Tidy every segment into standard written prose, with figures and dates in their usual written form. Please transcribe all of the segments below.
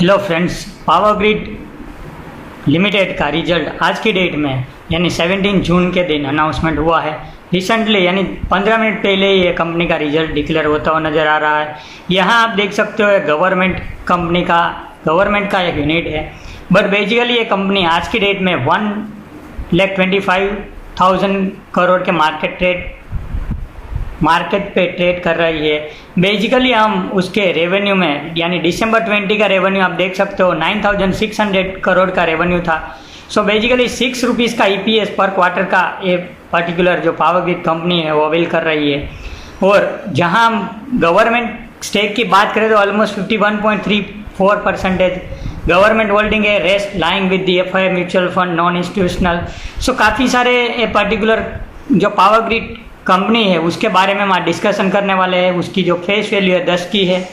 Hello friends, power grid limited का result आज की डेट में यानी 17 जून के दिन अनाउंसमेंट हुआ है। रिसेंटली यानी 15 मिनट पहले ये कंपनी का रिजल्ट डिक्लेयर होता हुआ नज़र आ रहा है। यहाँ आप देख सकते हो गवर्नमेंट गवर्नमेंट का एक यूनिट है, बट बेसिकली ये कंपनी आज की डेट में 1,25,000 करोड़ के मार्केट पे ट्रेड कर रही है। बेसिकली हम उसके रेवेन्यू में यानी दिसंबर 20 का रेवेन्यू आप देख सकते हो 9,600 करोड़ का रेवेन्यू था। सो बेसिकली 6 रुपीज़ का EPS पर क्वार्टर का ये पर्टिकुलर जो पावर ग्रिड कंपनी है वो अवेल कर रही है। और जहां हम गवर्नमेंट स्टेक की बात करें तो ऑलमोस्ट 51.34% गवर्नमेंट होल्डिंग है, rest lying with the FI mutual fund non institutional. So काफ़ी सारे ये पर्टिकुलर जो पावर ग्रिड कंपनी है उसके बारे में हम डिस्कशन करने वाले हैं। उसकी जो फेस वैल्यू है 10 की है।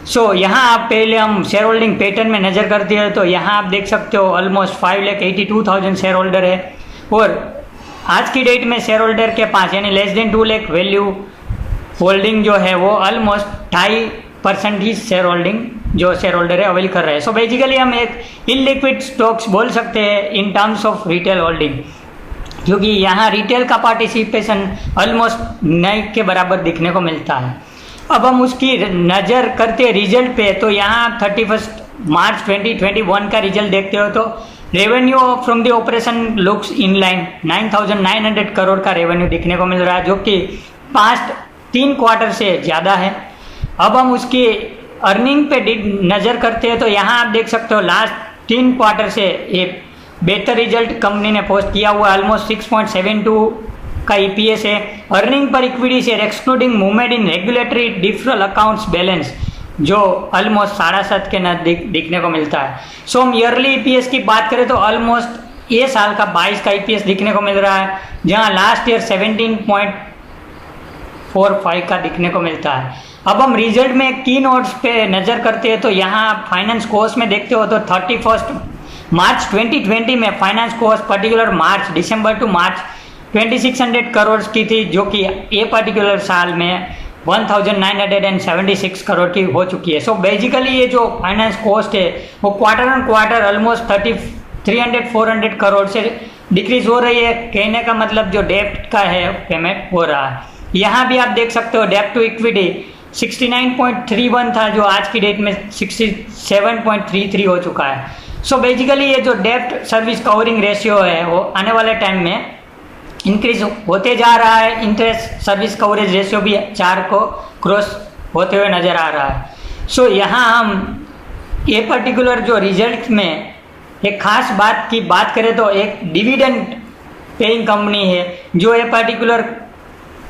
सो यहाँ आप पहले हम शेयर होल्डिंग पैटर्न में नज़र करते हैं तो यहाँ आप देख सकते हो ऑलमोस्ट 5,82,000 शेयर होल्डर है। और आज की डेट में शेयर होल्डर के पास यानी less than 2 lakh value holding जो है वो ऑलमोस्ट 2.5% ही शेयर होल्डर है अवेल कर रहे हैं। सो बेसिकली हम एक इनलिक्विड स्टॉक्स बोल सकते हैं in terms of retail holding, क्योंकि यहाँ रिटेल का पार्टिसिपेशन ऑलमोस्ट नई के बराबर दिखने को मिलता है। अब हम उसकी नज़र करते हैं रिजल्ट पे तो यहाँ 31 मार्च 2021 का रिजल्ट देखते हो तो revenue from the operation looks in line 9,900 crore का रेवेन्यू दिखने को मिल रहा है, जो कि पास्ट 3 क्वार्टर से ज़्यादा है। अब हम उसकी अर्निंग पे नज़र करते हैं तो यहाँ आप देख सकते हो लास्ट 3 क्वार्टर से ये बेहतर रिजल्ट कंपनी ने पोस्ट किया हुआ ऑलमोस्ट 6.72 का EPS है। Earning per equity share excluding movement in regulatory deferral accounts balance जो ऑलमोस्ट 7.5 के नजदीक दिखने को मिलता है। सो हम ईयरली EPS की बात करें तो ऑलमोस्ट ये साल का 22 का EPS दिखने को मिल रहा है, जहां लास्ट ईयर 17.45 का दिखने को मिलता है। अब हम रिजल्ट में की नोट्स पे नज़र करते हैं तो यहाँ फाइनेंस कॉस्ट में देखते हो तो 31 मार्च 2020 में finance cost particular December to March 2,600 crore की थी, जो कि ये पर्टिकुलर साल में 1,976 करोड़ की हो चुकी है। सो बेसिकली ये जो फाइनेंस कॉस्ट है वो quarter on quarter almost 300-400 crore से डिक्रीज हो रही है। कहने का मतलब जो डेप्ट का है पेमेंट हो रहा है। यहाँ भी आप देख सकते हो डेप्ट टू इक्विटी 69.31 था, जो आज की डेट में 67.33 हो चुका है। सो बेसिकली ये जो डेप्ट सर्विस कवरिंग रेशियो है वो आने वाले टाइम में इंक्रीज होते जा रहा है। इंटरेस्ट सर्विस कवरेज रेशियो भी 4 को क्रॉस होते हुए नज़र आ रहा है। सो यहाँ हम ये पर्टिकुलर जो रिजल्ट में एक खास बात की बात करें तो एक डिविडेंड पेइंग कंपनी है, जो ये पर्टिकुलर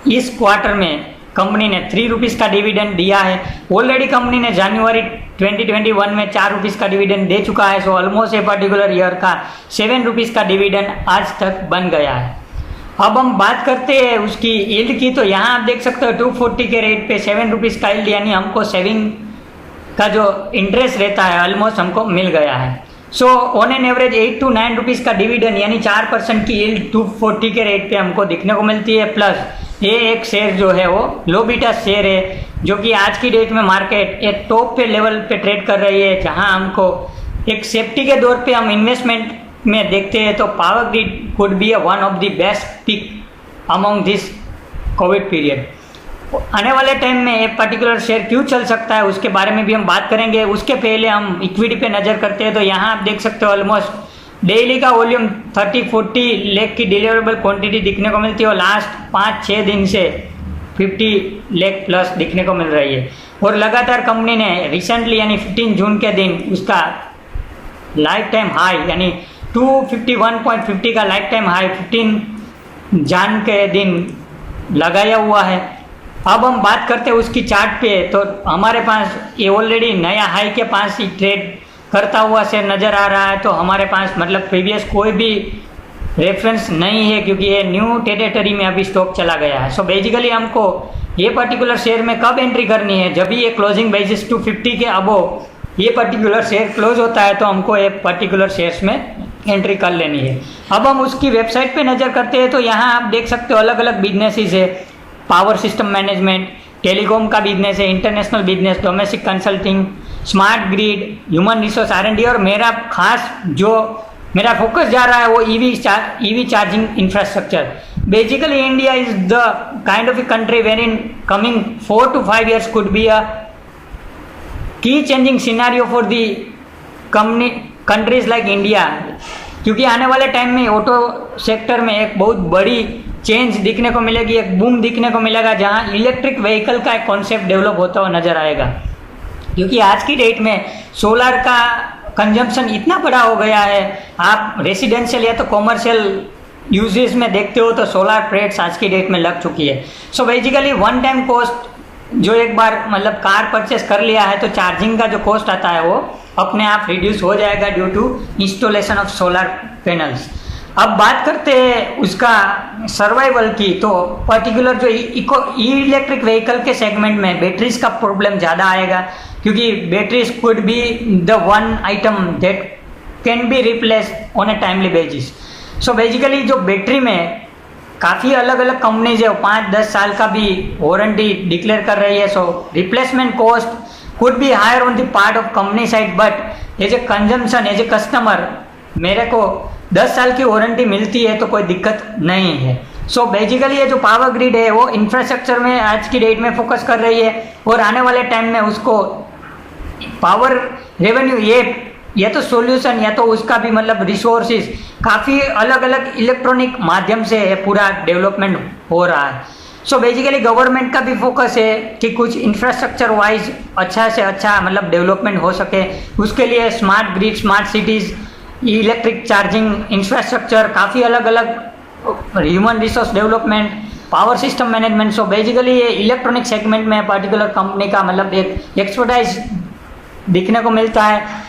इस क्वार्टर में कंपनी ने 3 रुपीज़ का डिविडेंड दिया है। ऑलरेडी कंपनी ने जनवरी 2021 में 4 रुपीज़ का डिविडेंड दे चुका है। So almost a particular year का 7 रुपीज़ का डिविडेंड आज तक बन गया है। अब हम बात करते हैं उसकी यील्ड की तो यहाँ आप देख सकते हो 240 के रेट पे 7 रुपीज़ का यील्ड यानी हमको सेविंग का जो इंटरेस्ट रहता है ऑलमोस्ट हमको मिल गया है। So on an average 8 to 9 rupees का डिविडेंड यानी 4% की यील्ड 240 के रेट पे हमको दिखने को मिलती है। प्लस ये एक शेयर जो है वो लो बीटा शेयर है, जो कि आज की डेट में मार्केट एक टॉप पे लेवल पे ट्रेड कर रही है, जहां हमको एक सेफ्टी के दौर पे हम इन्वेस्टमेंट में देखते हैं तो power grid could be one of the best pick among this covid period. आने वाले टाइम में एक पर्टिकुलर शेयर क्यों चल सकता है उसके बारे में भी हम बात करेंगे। उसके पहले हम इक्विटी पे नज़र करते हैं तो यहाँ आप देख सकते हो ऑलमोस्ट डेली का वॉल्यूम 30-40 लाख की डिलीवरेबल क्वांटिटी दिखने को मिलती है और लास्ट 5-6 दिन से 50 लाख प्लस दिखने को मिल रही है। और लगातार कंपनी ने रिसेंटली यानी 15 जून के दिन उसका लाइफ टाइम हाई यानी 251.50 का लाइफ टाइम हाई 15 जून के दिन लगाया हुआ है। अब हम बात करते हैं उसकी चार्ट पे तो हमारे पास ये ऑलरेडी नया हाई के पास ही ट्रेड करता हुआ शेयर नज़र आ रहा है। तो हमारे पास मतलब प्रीवियस कोई भी रेफरेंस नहीं है, क्योंकि ये न्यू टेरिटरी में अभी स्टॉक चला गया है। सो बेसिकली हमको ये पर्टिकुलर शेयर में कब एंट्री करनी है, जब भी ये क्लोजिंग बेसिस 250 के अबो ये पर्टिकुलर शेयर क्लोज होता है तो हमको ये पर्टिकुलर शेयर्स में एंट्री कर लेनी है। अब हम उसकी वेबसाइट पे नज़र करते हैं तो यहाँ आप देख सकते हो अलग अलग बिजनेसेस है, पावर सिस्टम मैनेजमेंट, टेलीकॉम का बिजनेस है, international business, domestic consulting, smart grid, human resource R&D, और मेरा खास जो मेरा फोकस जा रहा है वो EV charging infrastructure. Basically India is the kind of a country where in coming 4 to 5 years could be a key changing scenario for the countries like India, क्योंकि आने वाले टाइम में ऑटो सेक्टर में एक बहुत बड़ी चेंज दिखने को मिलेगी, एक बूम दिखने को मिलेगा जहां इलेक्ट्रिक व्हीकल का एक कॉन्सेप्ट डेवलप होता हुआ नजर आएगा। क्योंकि आज की डेट में सोलर का कंजम्पशन इतना बड़ा हो गया है, आप रेसिडेंशियल या तो कॉमर्शियल यूजेस में देखते हो तो सोलर प्लेट्स आज की डेट में लग चुकी है। So basically one time cost जो एक बार मतलब कार परचेस कर लिया है तो चार्जिंग का जो कॉस्ट आता है वो अपने आप रिड्यूस हो जाएगा due to installation of solar panels. अब बात करते हैं उसका सर्वाइवल की, तो पर्टिकुलर जो इलेक्ट्रिक व्हीकल के सेगमेंट में बैटरीज का प्रॉब्लम ज़्यादा आएगा, क्योंकि batteries could be the one item that can be replaced on A timely basis. So basically जो बैटरी में काफ़ी अलग अलग कंपनीज है, 5-10 साल का भी वारंटी डिक्लेयर कर रही है। So replacement cost could be higher on the part of company side, but as a consumption as a customer मेरे को 10 साल की वारंटी मिलती है तो कोई दिक्कत नहीं है। सो बेसिकली ये जो पावर ग्रिड है वो इंफ्रास्ट्रक्चर में आज की डेट में फोकस कर रही है, और आने वाले टाइम में उसको पावर रेवेन्यू ये तो सॉल्यूशन या तो उसका भी मतलब रिसोर्सेज काफ़ी अलग अलग इलेक्ट्रॉनिक माध्यम से पूरा डेवलपमेंट हो रहा है। सो बेसिकली गवर्नमेंट का भी फोकस है कि कुछ इंफ्रास्ट्रक्चर वाइज अच्छा से अच्छा मतलब डेवलपमेंट हो सके, उसके लिए smart grid, smart cities, electric charging infrastructure, काफ़ी अलग अलग human resource development, power system management. So basically ये इलेक्ट्रॉनिक सेगमेंट में पर्टिकुलर कंपनी का मतलब एक एक्सपर्टाइज दिखने को मिलता है।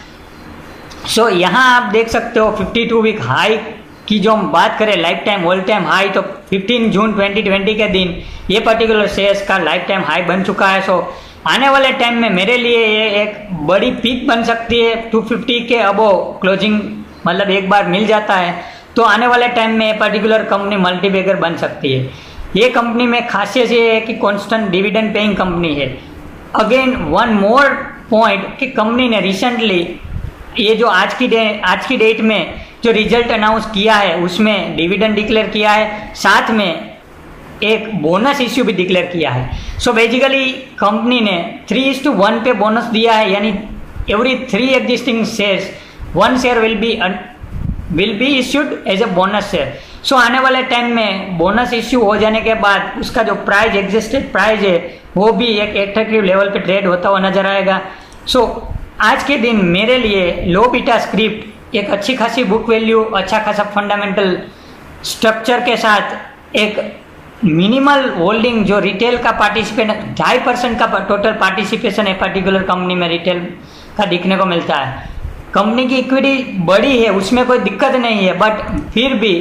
सो यहाँ आप देख सकते हो 52 वीक हाई की जो हम बात करें life time all time high, तो 15 जून 2020 के दिन ये पर्टिकुलर शेयर्स का लाइफ टाइम हाई बन चुका है। सो आने वाले टाइम में मेरे लिए ये एक बड़ी पीक बन सकती है। 250 के अबो क्लोजिंग मतलब एक बार मिल जाता है तो आने वाले टाइम में पर्टिकुलर कंपनी मल्टीबैगर बन सकती है। ये कंपनी में खासियत ये है कि कॉन्स्टेंट डिविडेंड पेइंग कंपनी है। अगेन वन मोर पॉइंट कि कंपनी ने रिसेंटली ये जो आज की डेट में जो रिजल्ट अनाउंस किया है उसमें डिविडेंड डिक्लेयर किया है, साथ में एक बोनस इश्यू भी डिक्लेयर किया है। सो बेसिकली कंपनी ने 3:1 पे बोनस दिया है, यानी every 3 existing shares 1 share will be issued as a bonus share. So आने वाले टाइम में बोनस इश्यू हो जाने के बाद उसका जो प्राइस एग्जिस्टेड प्राइस है वो भी एक एट्रैक्टिव लेवल पे ट्रेड होता हुआ नजर आएगा। सो आज के दिन मेरे लिए लो बीटा स्क्रिप्ट एक अच्छी खासी बुक वैल्यू, अच्छा खासा फंडामेंटल स्ट्रक्चर के साथ एक मिनिमल होल्डिंग जो रिटेल का पार्टिसिपेशन 2.5% का टोटल पार्टिसिपेशन है पर्टिकुलर कंपनी में रिटेल का दिखने को मिलता है। कंपनी की इक्विटी बड़ी है, उसमें कोई दिक्कत नहीं है, बट फिर भी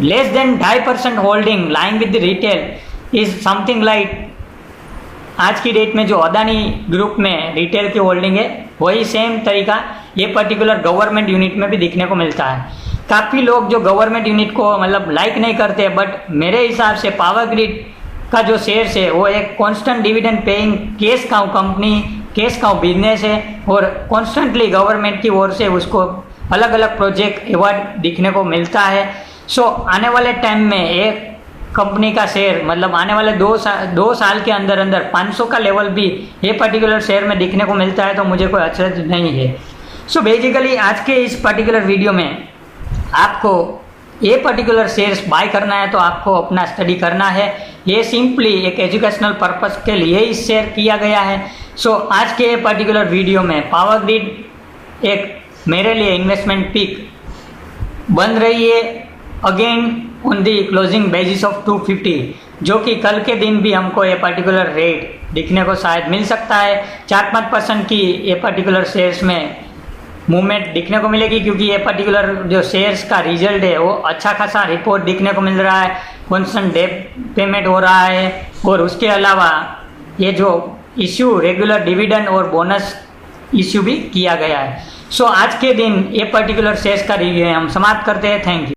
less than 2.5% holding lying with the retail is something like आज की डेट में जो अदानी ग्रुप में रिटेल की होल्डिंग है वही सेम तरीका ये पर्टिकुलर गवर्नमेंट यूनिट में भी दिखने को मिलता है। काफ़ी लोग जो गवर्नमेंट यूनिट को मतलब लाइक नहीं करते, बट मेरे हिसाब से पावर ग्रिड का जो शेयर्स है वो एक constant dividend paying cash cow company, cash cow business है, और कॉन्स्टेंटली गवर्नमेंट की ओर से उसको अलग अलग प्रोजेक्ट अवार्ड दिखने को मिलता है। सो आने वाले टाइम में एक कंपनी का शेयर मतलब आने वाले 2 साल के अंदर 500 का लेवल भी ये पर्टिकुलर शेयर में दिखने को मिलता है, तो मुझे कोई अचरज नहीं है। सो बेसिकली आज के इस पर्टिकुलर वीडियो में आपको ये पर्टिकुलर शेयर्स बाय करना है तो आपको अपना स्टडी करना है। ये सिंपली एक एजुकेशनल पर्पस के लिए ही शेयर किया गया है। सो आज के पर्टिकुलर वीडियो में पावर ग्रिड एक मेरे लिए इन्वेस्टमेंट पिक बन रही है, again on the closing basis of 250, जो कि कल के दिन भी हमको ये पर्टिकुलर रेट दिखने को शायद मिल सकता है। 4-5% की ये पर्टिकुलर शेयर्स में मूवमेंट दिखने को मिलेगी, क्योंकि ये पर्टिकुलर जो शेयर्स का रिजल्ट है वो अच्छा खासा रिपोर्ट दिखने को मिल रहा है, कॉन्स्टेंट डेट पेमेंट हो रहा है, और उसके अलावा ये जो इश्यू रेगुलर डिविडेंड और बोनस इश्यू भी किया गया है। सो आज के दिन ये पर्टिकुलर शेयर्स का रिव्यू हम समाप्त करते हैं। Thank you.